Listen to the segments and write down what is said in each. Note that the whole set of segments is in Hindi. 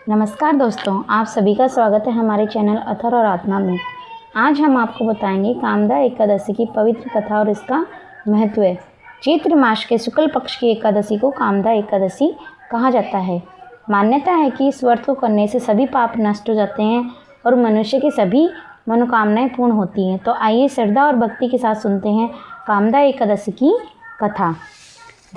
नमस्कार दोस्तों, आप सभी का स्वागत है हमारे चैनल अथर और आत्मा में। आज हम आपको बताएंगे कामदा एकादशी की पवित्र कथा और इसका महत्व है। चैत्र मास के शुक्ल पक्ष की एकादशी को कामदा एकादशी कहा जाता है। मान्यता है कि इस व्रत को करने से सभी पाप नष्ट हो जाते हैं और मनुष्य की सभी मनोकामनाएं पूर्ण होती हैं। तो आइए श्रद्धा और भक्ति के साथ सुनते हैं कामदा एकादशी की कथा।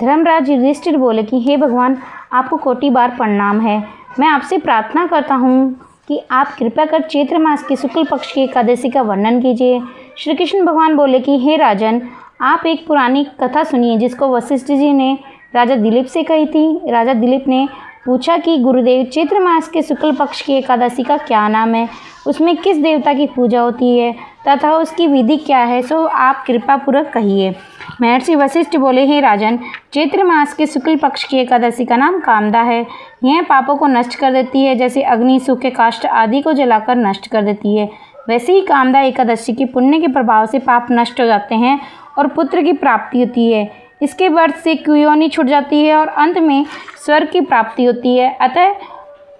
धर्मराज युधिष्ठिर बोले कि हे भगवान, आपको कोटि बार प्रणाम है। मैं आपसे प्रार्थना करता हूँ कि आप कृपया कर चैत्र मास की शुक्ल पक्ष की एकादशी का वर्णन कीजिए। श्री कृष्ण भगवान बोले कि हे राजन, आप एक पुरानी कथा सुनिए जिसको वशिष्ठ जी ने राजा दिलीप से कही थी। राजा दिलीप ने पूछा कि गुरुदेव, चैत्र मास के शुक्ल पक्ष की एकादशी का क्या नाम है, उसमें किस देवता की पूजा होती है तथा उसकी विधि क्या है, सो आप कृपा पूर्वक कहिए। महर्षि वशिष्ठ बोले, हे राजन, चैत्र मास के शुक्ल पक्ष की एकादशी का नाम कामदा है। यह पापों को नष्ट कर देती है, जैसे अग्नि, सूखे काष्ठ आदि को जलाकर नष्ट कर देती है। वैसे ही कामदा एकादशी की पुण्य के प्रभाव से पाप नष्ट हो जाते हैं और पुत्र की प्राप्ति होती है। इसके व्रत से कुयोनि छूट जाती है और अंत में स्वर्ग की प्राप्ति होती है। अतः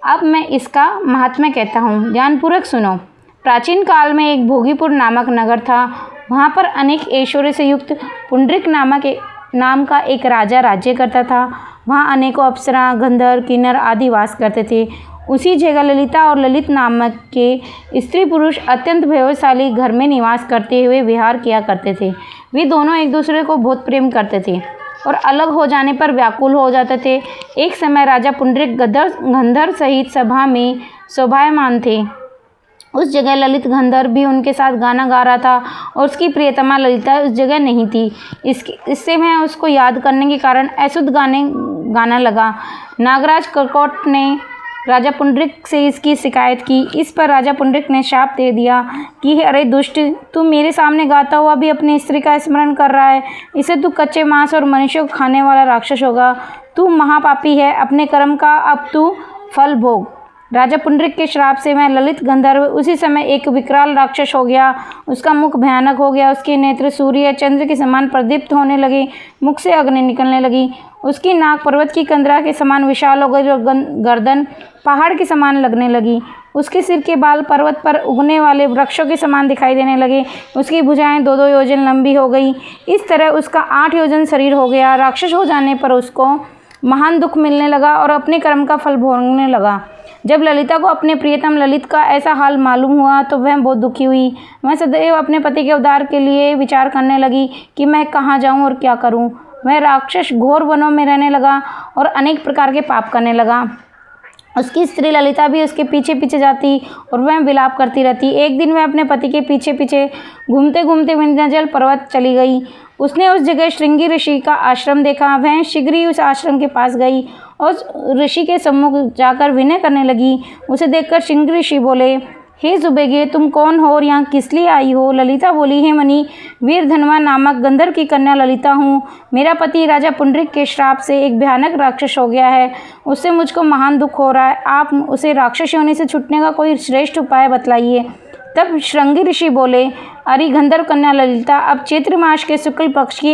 अब मैं इसका महात्म्य कहता हूँ, ध्यानपूर्वक सुनो। प्राचीन काल में एक भोगीपुर नामक नगर था। वहाँ पर अनेक ऐश्वर्य से युक्त पुंडरीक नाम का एक राजा राज्य करता था। वहाँ अनेकों अप्सरा, गंधर्व, किन्नर आदि वास करते थे। उसी जगह ललिता और ललित नामक के स्त्री पुरुष अत्यंत वैभवशाली घर में निवास करते हुए विहार किया करते थे। वे दोनों एक दूसरे को बहुत प्रेम करते थे और अलग हो जाने पर व्याकुल हो जाते थे। एक समय राजा पुंडरीक गंधर्व सहित सभा में शोभायमान थे। उस जगह ललित गंधर्व भी उनके साथ गाना गा रहा था और उसकी प्रियतमा ललिता उस जगह नहीं थी। इससे मैं उसको याद करने के कारण अशुद्ध गाना लगा। नागराज कर्कट ने राजा पुंडरीक से इसकी शिकायत की। इस पर राजा पुंडरीक ने शाप दे दिया कि अरे दुष्ट, तू मेरे सामने गाता हुआ भी अपनी स्त्री का स्मरण कर रहा है। इसे तू कच्चे मांस और मनुष्यों को खाने वाला राक्षस होगा। तू महापापी है, अपने कर्म का अब तू फल भोग। राजा पुंडरीक के श्राप से वह ललित गंधर्व उसी समय एक विकराल राक्षस हो गया। उसका मुख भयानक हो गया, उसके नेत्र सूर्य चंद्र के समान प्रदीप्त होने लगे, मुख से अग्नि निकलने लगी। उसकी नाक पर्वत की कंदरा के समान विशाल हो गई और गर्दन पहाड़ के समान लगने लगी। उसके सिर के बाल पर्वत पर उगने वाले वृक्षों के समान दिखाई देने लगे। उसकी भुजाएं 2-2 योजन लंबी हो गई। इस तरह उसका 8 योजन शरीर हो गया। राक्षस हो जाने पर उसको महान दुख मिलने लगा और अपने कर्म का फल भोगने लगा। जब ललिता को अपने प्रियतम ललित का ऐसा हाल मालूम हुआ तो वह बहुत दुखी हुई। वह सदैव अपने पति के उद्धार के लिए विचार करने लगी कि मैं कहाँ जाऊँ और क्या करूँ। वह राक्षस घोर वनों में रहने लगा और अनेक प्रकार के पाप करने लगा। उसकी स्त्री ललिता भी उसके पीछे पीछे जाती और वह विलाप करती रहती। एक दिन वह अपने पति के पीछे पीछे घूमते घूमते विंध्याचल पर्वत चली गई। उसने उस जगह श्रृंगी ऋषि का आश्रम देखा। वह शीघ्र ही उस आश्रम के पास गई और ऋषि के सम्मुख जाकर विनय करने लगी। उसे देखकर श्रृंगी ऋषि बोले, हे सुबेगे, तुम कौन हो और यहाँ किस लिए आई हो? ललिता बोली, हे मणि, वीर धनवा नामक गंधर्व की कन्या ललिता हूँ। मेरा पति राजा पुंडरीक के श्राप से एक भयानक राक्षस हो गया है। उससे मुझको महान दुख हो रहा है। आप उसे राक्षस योनि से छूटने का कोई श्रेष्ठ उपाय बतलाइए। तब श्रृंगी ऋषि बोले, अरे गंधर्व कन्या ललिता, अब चैत्र मास के शुक्ल पक्ष की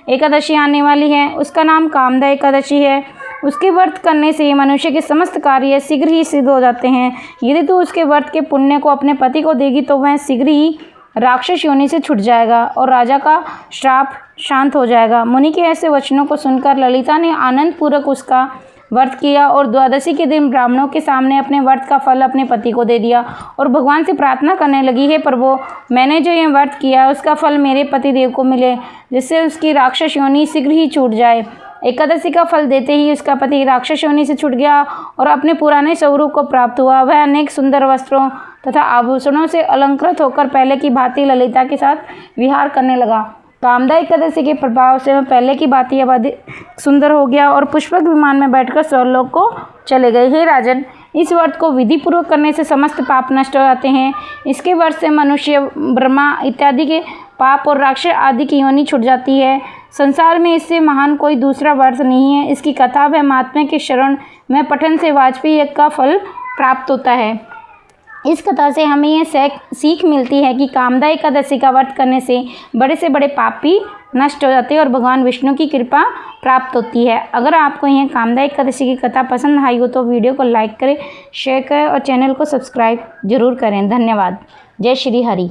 एकादशी आने वाली है। उसका नाम कामदा एकादशी है। उसके व्रत करने से मनुष्य के समस्त कार्य शीघ्र ही सिद्ध हो जाते हैं। यदि तू उसके व्रत के पुण्य को अपने पति को देगी तो वह शीघ्र ही राक्षस योनि से छूट जाएगा और राजा का श्राप शांत हो जाएगा। मुनि के ऐसे वचनों को सुनकर ललिता ने आनंद पूर्वक उसका व्रत किया और द्वादशी के दिन ब्राह्मणों के सामने अपने व्रत का फल अपने पति को दे दिया और भगवान से प्रार्थना करने लगी, हे प्रभु, मैंने जो यह व्रत किया उसका फल मेरे पति देव को मिले, जिससे उसकी राक्षस योनि शीघ्र ही छूट जाए। एकादशी का फल देते ही उसका पति राक्षस योनि से छूट गया और अपने पुराने स्वरूप को प्राप्त हुआ। वह अनेक सुंदर वस्त्रों तथा आभूषणों से अलंकृत होकर पहले की भांति ललिता के साथ विहार करने लगा। कामदा एकादशी के प्रभाव से वह पहले की भांति अब अधिक सुंदर हो गया और पुष्पक विमान में बैठकर स्वर्गलोक को चले गए। हे राजन, इस व्रत को विधि पूर्वक करने से समस्त पाप नष्ट हो जाते हैं। इसके व्रत से मनुष्य, ब्रह्मा इत्यादि के पाप और राक्षस आदि की योनि छूट जाती है। संसार में इससे महान कोई दूसरा व्रत नहीं है। इसकी कथा व महात्म्य के श्रवण में पठन से वाजपेयी यज्ञ का फल प्राप्त होता है। इस कथा से हमें यह सीख मिलती है कि कामदा एकादशी का व्रत करने से बड़े पाप भी नष्ट हो जाती है और भगवान विष्णु की कृपा प्राप्त होती है। अगर आपको यह कामदा एकादशी की कथा पसंद आई हो तो वीडियो को लाइक करें, शेयर करें और चैनल को सब्सक्राइब जरूर करें। धन्यवाद। जय श्री हरि।